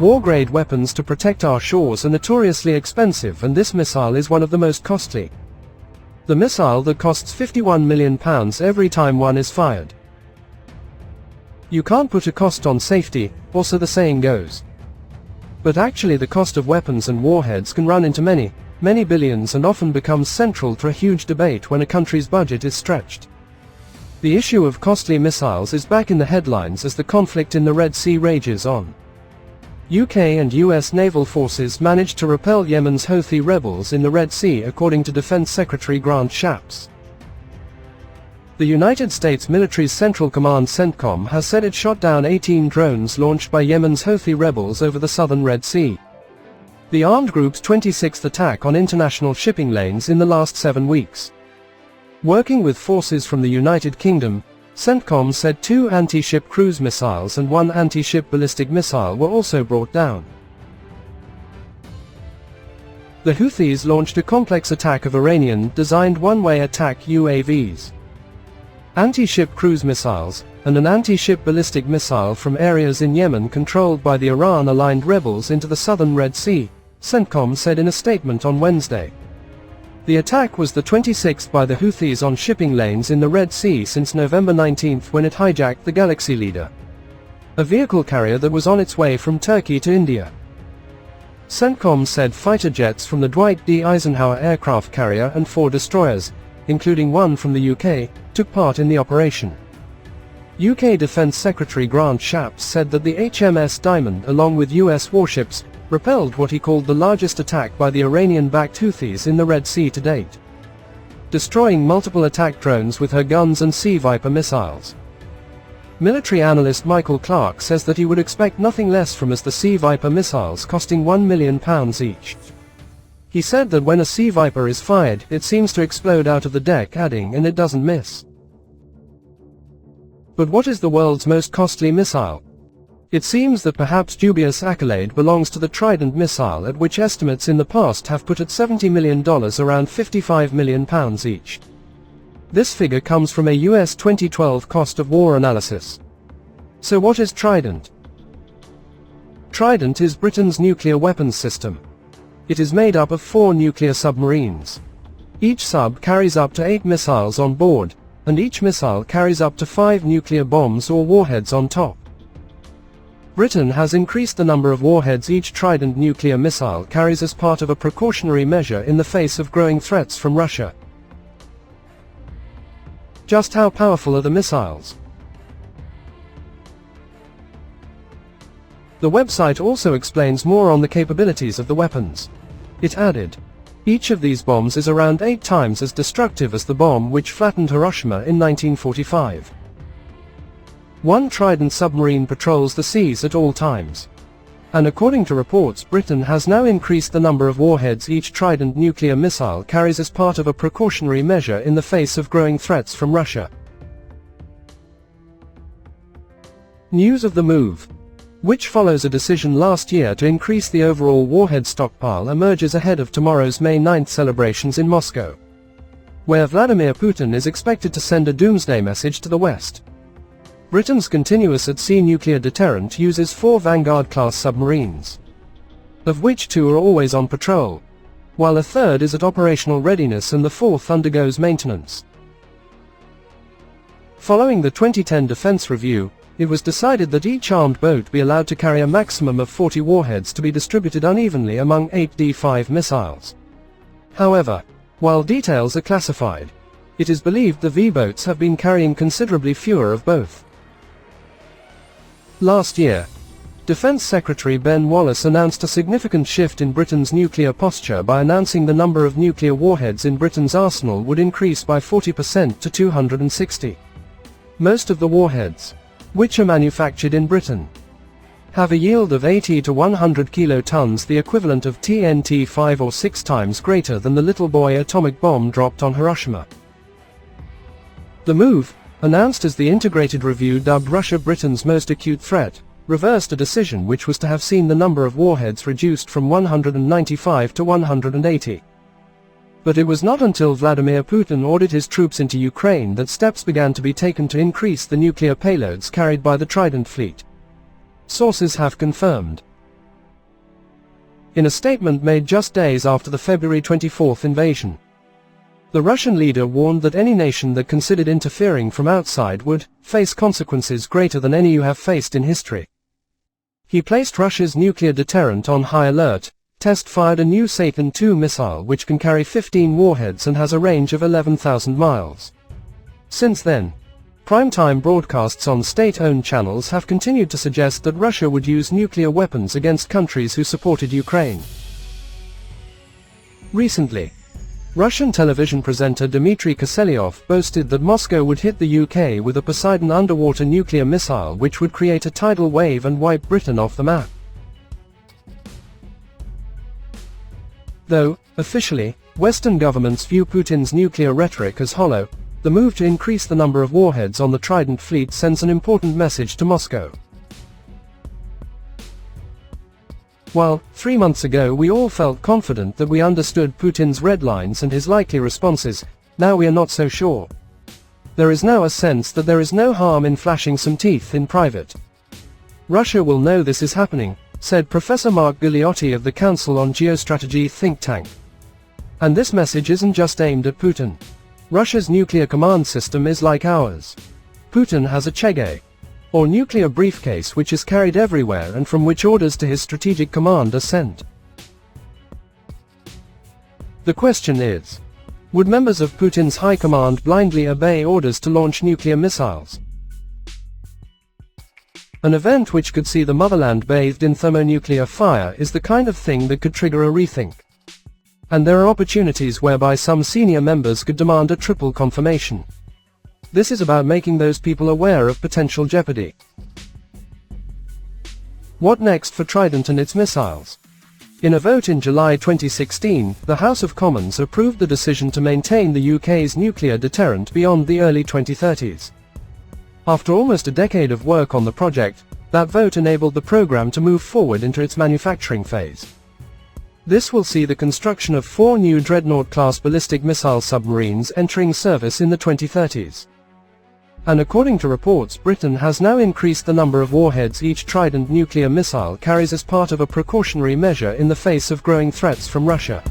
War-grade weapons to protect our shores are notoriously expensive, and this missile is one of the most costly. The missile that costs £51 million every time one is fired. You can't put a cost on safety, or so the saying goes. But actually the cost of weapons and warheads can run into many, many billions, and often becomes central to a huge debate when a country's budget is stretched. The issue of costly missiles is back in the headlines as the conflict in the Red Sea rages on. UK and US naval forces managed to repel Yemen's Houthi rebels in the Red Sea, according to Defense Secretary Grant Shapps. The United States military's Central Command CENTCOM has said it shot down 18 drones launched by Yemen's Houthi rebels over the southern Red Sea. The armed group's 26th attack on international shipping lanes in the last 7 weeks. Working with forces from the United Kingdom, CENTCOM said 2 anti-ship cruise missiles and 1 anti-ship ballistic missile were also brought down. The Houthis launched a complex attack of Iranian-designed one-way attack UAVs, anti-ship cruise missiles, and an anti-ship ballistic missile from areas in Yemen controlled by the Iran-aligned rebels into the southern Red Sea, CENTCOM said in a statement on Wednesday. The attack was the 26th by the Houthis on shipping lanes in the Red Sea since November 19, when it hijacked the Galaxy Leader, a vehicle carrier that was on its way from Turkey to India. CENTCOM said fighter jets from the Dwight D. Eisenhower aircraft carrier and 4 destroyers, including one from the UK, took part in the operation. UK Defense Secretary Grant Shapps said that the HMS Diamond, along with US warships, repelled what he called the largest attack by the Iranian-backed Houthis in the Red Sea to date, destroying multiple attack drones with her guns and Sea Viper missiles. Military analyst Michael Clark says that he would expect nothing less from the Sea Viper missiles, costing £1 million each. He said that when a Sea Viper is fired, it seems to explode out of the deck, adding, "and it doesn't miss." But what is the world's most costly missile? It seems that perhaps dubious accolade belongs to the Trident missile, at which estimates in the past have put at $70 million, around £55 million each. This figure comes from a US 2012 cost of war analysis. So what is Trident? Trident is Britain's nuclear weapons system. It is made up of 4 nuclear submarines. Each sub carries up to 8 missiles on board, and each missile carries up to 5 nuclear bombs or warheads on top. Britain has increased the number of warheads each Trident nuclear missile carries as part of a precautionary measure in the face of growing threats from Russia. Just how powerful are the missiles? The website also explains more on the capabilities of the weapons. It added, "Each of these bombs is around 8 times as destructive as the bomb which flattened Hiroshima in 1945. One Trident submarine patrols the seas at all times. And according to reports, Britain has now increased the number of warheads each Trident nuclear missile carries as part of a precautionary measure in the face of growing threats from Russia." News of the move, which follows a decision last year to increase the overall warhead stockpile, emerges ahead of tomorrow's May 9 celebrations in Moscow, where Vladimir Putin is expected to send a doomsday message to the West. Britain's continuous at-sea nuclear deterrent uses 4 Vanguard-class submarines, of which 2 are always on patrol, while a third is at operational readiness and the 4th undergoes maintenance. Following the 2010 defense review, it was decided that each armed boat be allowed to carry a maximum of 40 warheads to be distributed unevenly among 8 D-5 missiles. However, while details are classified, it is believed the V-boats have been carrying considerably fewer of both. Last year, Defense Secretary Ben Wallace announced a significant shift in Britain's nuclear posture by announcing the number of nuclear warheads in Britain's arsenal would increase by 40% to 260. Most of the warheads, which are manufactured in Britain, have a yield of 80 to 100 kilotons, the equivalent of TNT 5 or 6 times greater than the Little Boy atomic bomb dropped on Hiroshima. The move, announced as the integrated review dubbed Russia Britain's most acute threat, reversed a decision which was to have seen the number of warheads reduced from 195 to 180. But it was not until Vladimir Putin ordered his troops into Ukraine that steps began to be taken to increase the nuclear payloads carried by the Trident fleet. Sources have confirmed in a statement made just days after the February 24 invasion. The Russian leader warned that any nation that considered interfering from outside would face consequences greater than any you have faced in history. He placed Russia's nuclear deterrent on high alert, test-fired a new Satan II missile which can carry 15 warheads and has a range of 11,000 miles. Since then, primetime broadcasts on state-owned channels have continued to suggest that Russia would use nuclear weapons against countries who supported Ukraine. Recently, Russian television presenter Dmitry Kiselyov boasted that Moscow would hit the UK with a Poseidon underwater nuclear missile which would create a tidal wave and wipe Britain off the map. Though, officially, Western governments view Putin's nuclear rhetoric as hollow, the move to increase the number of warheads on the Trident fleet sends an important message to Moscow. While, 3 months ago we all felt confident that we understood Putin's red lines and his likely responses, now we are not so sure. There is now a sense that there is no harm in flashing some teeth in private. Russia will know this is happening, said Professor Mark Guliotti of the Council on Geostrategy think tank. And this message isn't just aimed at Putin. Russia's nuclear command system is like ours. Putin has a Chege, or nuclear briefcase, which is carried everywhere and from which orders to his strategic command are sent. The question is, would members of Putin's high command blindly obey orders to launch nuclear missiles? An event which could see the motherland bathed in thermonuclear fire is the kind of thing that could trigger a rethink. And there are opportunities whereby some senior members could demand a triple confirmation. This is about making those people aware of potential jeopardy. What next for Trident and its missiles? In a vote in July 2016, the House of Commons approved the decision to maintain the UK's nuclear deterrent beyond the early 2030s. After almost a decade of work on the project, that vote enabled the program to move forward into its manufacturing phase. This will see the construction of 4 new Dreadnought-class ballistic missile submarines entering service in the 2030s. And according to reports, Britain has now increased the number of warheads each Trident nuclear missile carries as part of a precautionary measure in the face of growing threats from Russia.